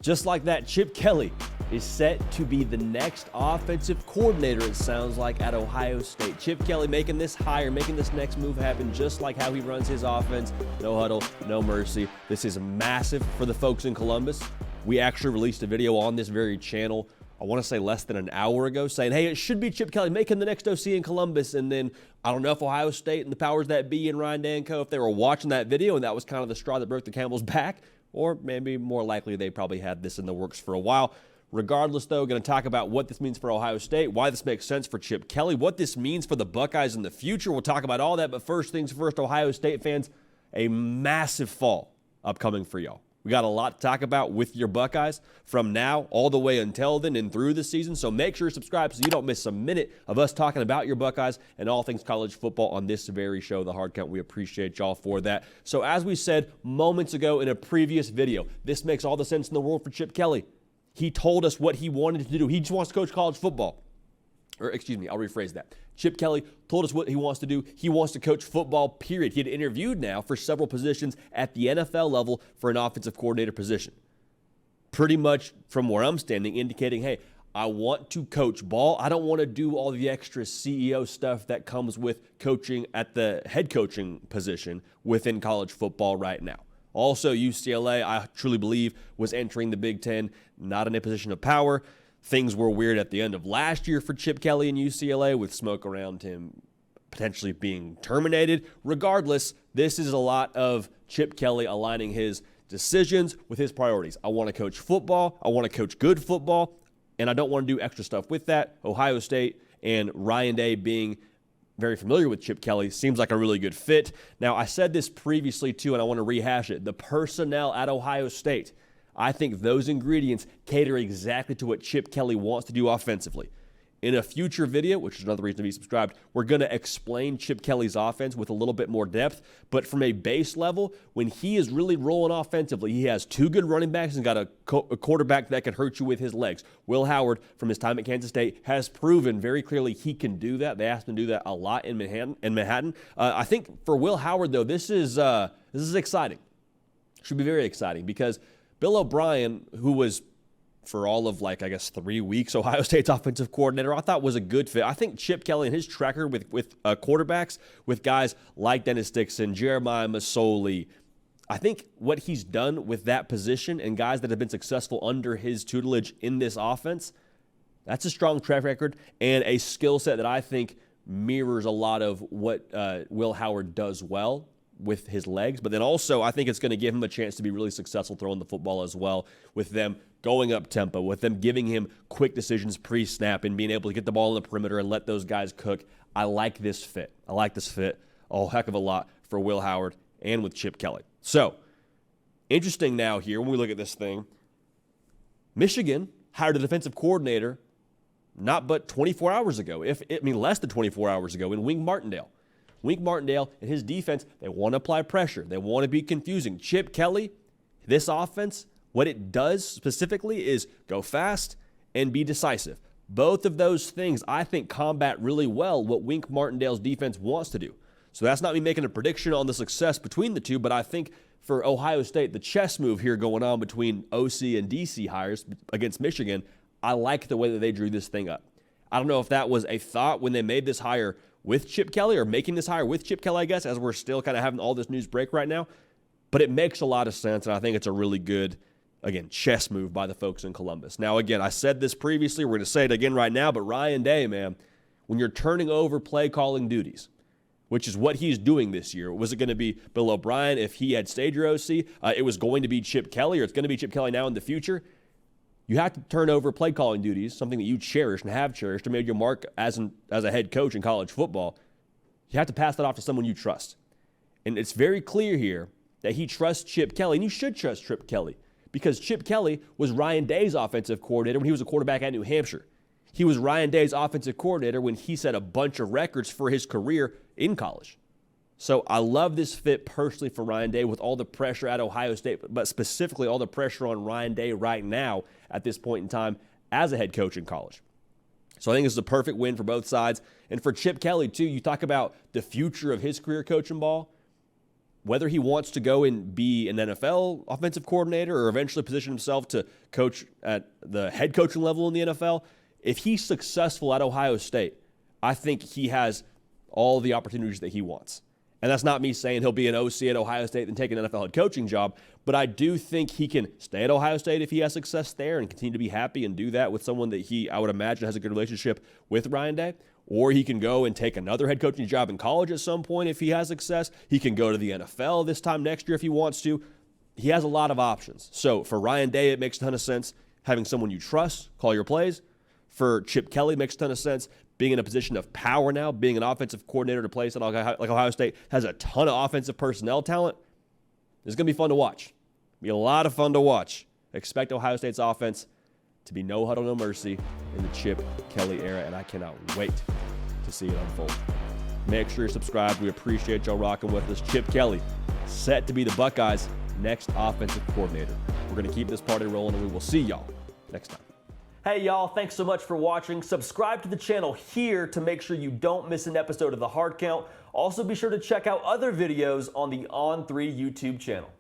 Just like that, Chip Kelly is set to be the next offensive coordinator, it sounds like, at Ohio State. Chip Kelly making this hire, making this next move happen, just like how he runs his offense. No huddle, no mercy. This is massive for the folks in Columbus. We actually released a video on this very channel, I want to say less than an hour ago, saying, hey, it should be Chip Kelly making the next OC in Columbus. And then I don't know if Ohio State and the powers that be and Ryan Danco, if they were watching that video and that was kind of the straw that broke the camel's back, or maybe more likely they probably had this in the works for a while. Regardless, though, going to talk about what this means for Ohio State, why this makes sense for Chip Kelly, what this means for the Buckeyes in the future. We'll talk about all that, but first things first, Ohio State fans, a massive fall upcoming for y'all. We got a lot to talk about with your Buckeyes from now all the way until then and through the season. So make sure you subscribe so you don't miss a minute of us talking about your Buckeyes and all things college football on this very show, The Hard Count. We appreciate y'all for that. So as we said moments ago in a previous video, this makes all the sense in the world for Chip Kelly. He told us what he wanted to do. He just wants to coach college football. Or excuse me, I'll rephrase that. Chip Kelly told us what he wants to do. He wants to coach football, period. He had interviewed now for several positions at the NFL level for an offensive coordinator position. Pretty much from where I'm standing, indicating, hey, I want to coach ball. I don't want to do all the extra CEO stuff that comes with coaching at the head coaching position within college football right now. Also, UCLA, I truly believe, was entering the Big Ten, not in a position of power. Things were weird at the end of last year for Chip Kelly and UCLA with smoke around him potentially being terminated. Regardless, this is a lot of Chip Kelly aligning his decisions with his priorities. I want to coach football. I want to coach good football, and I don't want to do extra stuff with that. Ohio State and Ryan Day being very familiar with Chip Kelly seems like a really good fit. Now, I said this previously too, and I want to rehash it. The personnel at Ohio State, I think those ingredients cater exactly to what Chip Kelly wants to do offensively. In a future video, which is another reason to be subscribed, we're going to explain Chip Kelly's offense with a little bit more depth. But from a base level, when he is really rolling offensively, he has two good running backs and got a quarterback that can hurt you with his legs. Will Howard, from his time at Kansas State, has proven very clearly he can do that. They asked him to do that a lot in Manhattan. I think for Will Howard, though, this is exciting. Should be very exciting because Bill O'Brien, who was for all of 3 weeks Ohio State's offensive coordinator, I thought was a good fit. I think Chip Kelly and his track record with quarterbacks, with guys like Dennis Dixon, Jeremiah Masoli, I think what he's done with that position and guys that have been successful under his tutelage in this offense, that's a strong track record and a skill set that I think mirrors a lot of what Will Howard does well with his legs. But then also I think it's going to give him a chance to be really successful throwing the football as well, with them going up tempo, with them giving him quick decisions pre-snap and being able to get the ball in the perimeter and let those guys cook. I like this fit. I like this fit a heck of a lot for Will Howard and with Chip Kelly. So, interesting now here when we look at this thing, Michigan hired a defensive coordinator not but 24 hours ago, less than 24 hours ago, in Wink Martindale. Wink Martindale and his defense, they want to apply pressure. They want to be confusing. Chip Kelly, this offense, what it does specifically is go fast and be decisive. Both of those things, I think, combat really well what Wink Martindale's defense wants to do. So that's not me making a prediction on the success between the two, but I think for Ohio State, the chess move here going on between OC and DC hires against Michigan, I like the way that they drew this thing up. I don't know if that was a thought when they made this hire with Chip Kelly, or making this hire with Chip Kelly, I guess, as we're still kind of having all this news break right now. But it makes a lot of sense, and I think it's a really good, again, chess move by the folks in Columbus. Now, again, I said this previously. We're going to say it again right now, but Ryan Day, man, when you're turning over play-calling duties, which is what he's doing this year, was it going to be Bill O'Brien if he had stayed your OC? It was going to be Chip Kelly, or it's going to be Chip Kelly now in the future. You have to turn over play-calling duties, something that you cherish and have cherished and made your mark as a head coach in college football. You have to pass that off to someone you trust. And it's very clear here that he trusts Chip Kelly, and you should trust Chip Kelly, because Chip Kelly was Ryan Day's offensive coordinator when he was a quarterback at New Hampshire. He was Ryan Day's offensive coordinator when he set a bunch of records for his career in college. So I love this fit personally for Ryan Day with all the pressure at Ohio State, but specifically all the pressure on Ryan Day right now at this point in time as a head coach in college. So I think this is a perfect win for both sides. And for Chip Kelly, too, you talk about the future of his career coaching ball. whether he wants to go and be an NFL offensive coordinator or eventually position himself to coach at the head coaching level in the NFL, if he's successful at Ohio State, I think he has all the opportunities that he wants. And that's not me saying he'll be an OC at Ohio State and take an NFL head coaching job, but I do think he can stay at Ohio State if he has success there and continue to be happy and do that with someone that I would imagine, has a good relationship with Ryan Day. Or he can go and take another head coaching job in college at some point if he has success. He can go to the NFL this time next year if he wants to. He has a lot of options. So for Ryan Day, it makes a ton of sense having someone you trust call your plays. For Chip Kelly, it makes a ton of sense being in a position of power now, being an offensive coordinator at a place like Ohio State has a ton of offensive personnel talent. It's going to be fun to watch. Be a lot of fun to watch. Expect Ohio State's offense to be no huddle, no mercy in the Chip Kelly era, and I cannot wait to see it unfold. Make sure you're subscribed. We appreciate y'all rocking with us. Chip Kelly, set to be the Buckeyes' next offensive coordinator. We're going to keep this party rolling, and we will see y'all next time. Hey, y'all, thanks so much for watching. Subscribe to the channel here to make sure you don't miss an episode of The Hard Count. Also, be sure to check out other videos on the On3 YouTube channel.